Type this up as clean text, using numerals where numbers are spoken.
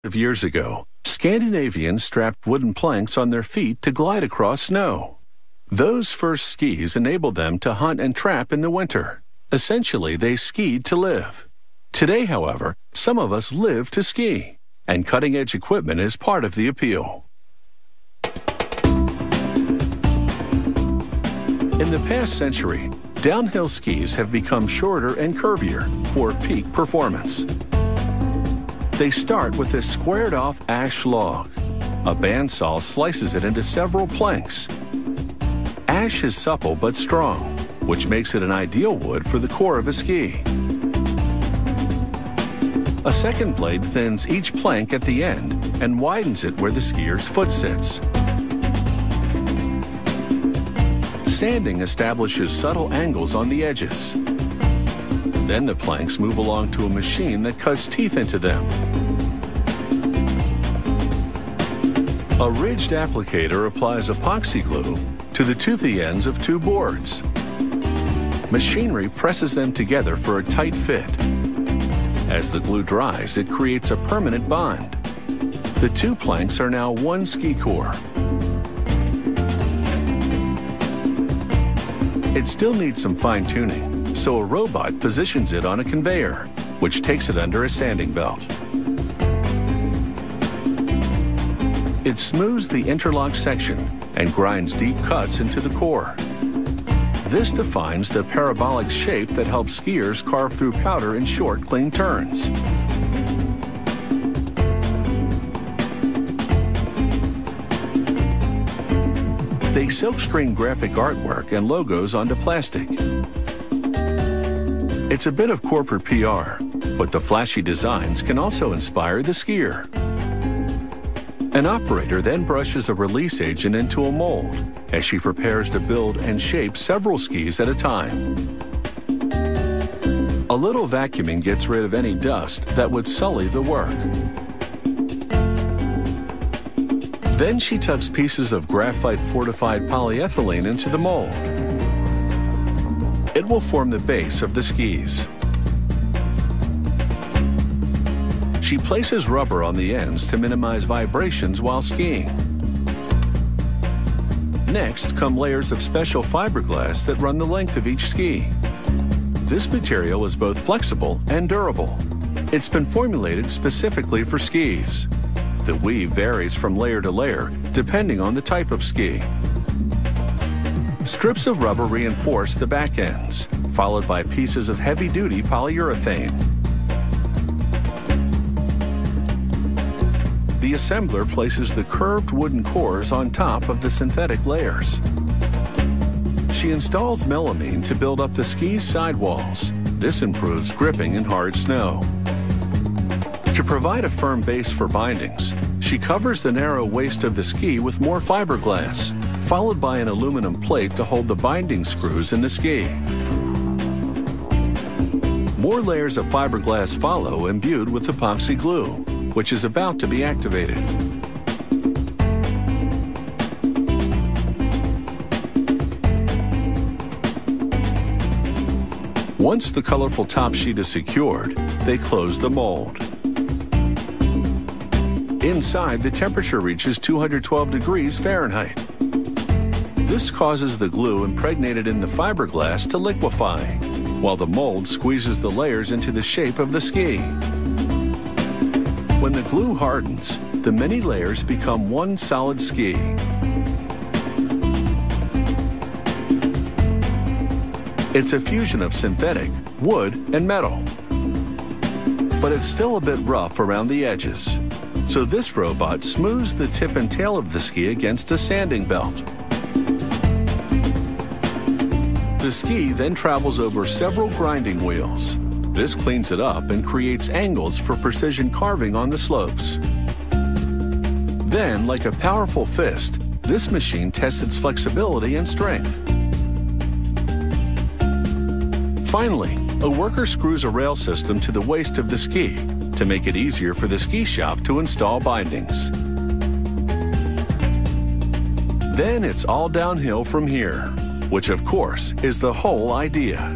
Of years ago, Scandinavians strapped wooden planks on their feet to glide across snow. Those first skis enabled them to hunt and trap in the winter. Essentially, they skied to live. Today, however, some of us live to ski, and cutting-edge equipment is part of the appeal. In the past century, downhill skis have become shorter and curvier for peak performance. They start with a squared-off ash log. A bandsaw slices it into several planks. Ash is supple but strong, which makes it an ideal wood for the core of a ski. A second blade thins each plank at the end and widens it where the skier's foot sits. Sanding establishes subtle angles on the edges. Then the planks move along to a machine that cuts teeth into them. A ridged applicator applies epoxy glue to the toothy ends of two boards. Machinery presses them together for a tight fit. As the glue dries, it creates a permanent bond. The two planks are now one ski core. It still needs some fine-tuning, so a robot positions it on a conveyor, which takes it under a sanding belt. It smooths the interlocked section and grinds deep cuts into the core. This defines the parabolic shape that helps skiers carve through powder in short, clean turns. They silkscreen graphic artwork and logos onto plastic. It's a bit of corporate PR, but the flashy designs can also inspire the skier. An operator then brushes a release agent into a mold as she prepares to build and shape several skis at a time. A little vacuuming gets rid of any dust that would sully the work. Then she tucks pieces of graphite-fortified polyethylene into the mold. It will form the base of the skis. She places rubber on the ends to minimize vibrations while skiing. Next come layers of special fiberglass that run the length of each ski. This material is both flexible and durable. It's been formulated specifically for skis. The weave varies from layer to layer, depending on the type of ski. Strips of rubber reinforce the back ends, followed by pieces of heavy-duty polyurethane. The assembler places the curved wooden cores on top of the synthetic layers. She installs melamine to build up the ski's sidewalls. This improves gripping in hard snow. To provide a firm base for bindings, she covers the narrow waist of the ski with more fiberglass, followed by an aluminum plate to hold the binding screws in the ski. More layers of fiberglass follow, imbued with epoxy glue, which is about to be activated. Once the colorful top sheet is secured, they close the mold. Inside, the temperature reaches 212 degrees Fahrenheit. This causes the glue impregnated in the fiberglass to liquefy, while the mold squeezes the layers into the shape of the ski. When the glue hardens, the many layers become one solid ski. It's a fusion of synthetic, wood, and metal. But it's still a bit rough around the edges. So this robot smooths the tip and tail of the ski against a sanding belt. The ski then travels over several grinding wheels. This cleans it up and creates angles for precision carving on the slopes. Then, like a powerful fist, this machine tests its flexibility and strength. Finally, a worker screws a rail system to the waist of the ski to make it easier for the ski shop to install bindings. Then it's all downhill from here, which of course is the whole idea.